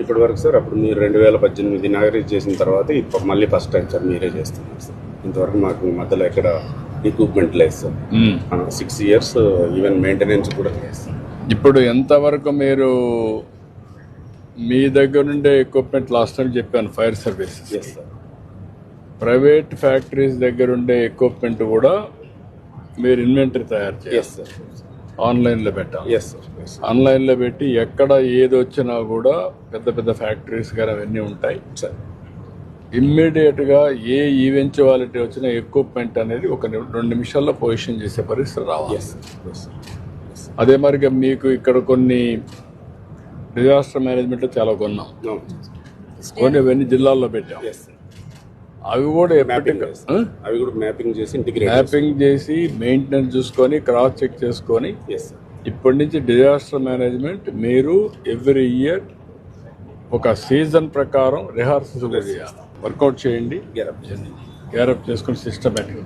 ఇప్పటి వరకు సార్ అప్పుడు మీరు 2018 ఇనాగరేట్ చేసిన తర్వాత ఇప్పుడు మళ్ళీ ఫస్ట్ టైం సార్ మీరే చేస్తున్నారు సార్. ఇంతవరకు మాకు మధ్యలో ఎక్కడ ఎక్విప్మెంట్ లేదు సార్. 6 years ఈవెన్ మెయింటెనెన్స్ కూడా లేదు సార్. ఇప్పుడు ఎంతవరకు మీరు మీ దగ్గర నుండే ఎక్విప్మెంట్ లాస్ట్ టైం చెప్పాను fire services, yes sir. Private factories దగ్గర ఉండే ఎక్విప్మెంట్ కూడా మీరు ఇన్వెంటరీ తయారు చేయాలి, ఎస్ సార్. ఆన్లైన్లో పెట్టాలి. Yes sir. ఆన్లైన్లో పెట్టి ఎక్కడ ఏది వచ్చినా కూడా పెద్ద పెద్ద ఫ్యాక్టరీస్ కానీ అవన్నీ ఉంటాయి సార్. ఇమ్మీడియట్గా ఏ ఈవెంచువాలిటీ వచ్చినా ఎక్విప్మెంట్ అనేది ఒక 2 నిమిషాల్లో పొజిషన్ చేసే పరిస్థితి రావాలి. Yes sir. Yes sir. అదే మరిగా మీకు ఇక్కడ కొన్ని డిజాస్టర్ మేనేజ్మెంట్లో చాలా కొన్నాం, కొన్ని అవన్నీ జిల్లాల్లో పెట్టాం. Yes sir. అవి కూడా అవి కూడా మ్యాపింగ్ చేసి ఇంటిగ్రేట్ మ్యాపింగ్ చేసి మెయింటెనెన్స్ చూసుకొని క్రాస్ చెక్ చేసుకొని ఎస్ సార్. ఇప్పటి నుంచి డిజాస్టర్ మేనేజ్మెంట్ మీరు ఎవ్రీ ఇయర్ ఒక సీజన్ ప్రకారం రిహార్సల్స్ వర్కౌట్ చేయండి, గెరప్ చేయండి. గ్యారప్ చేసుకుని సిస్టమేటిక్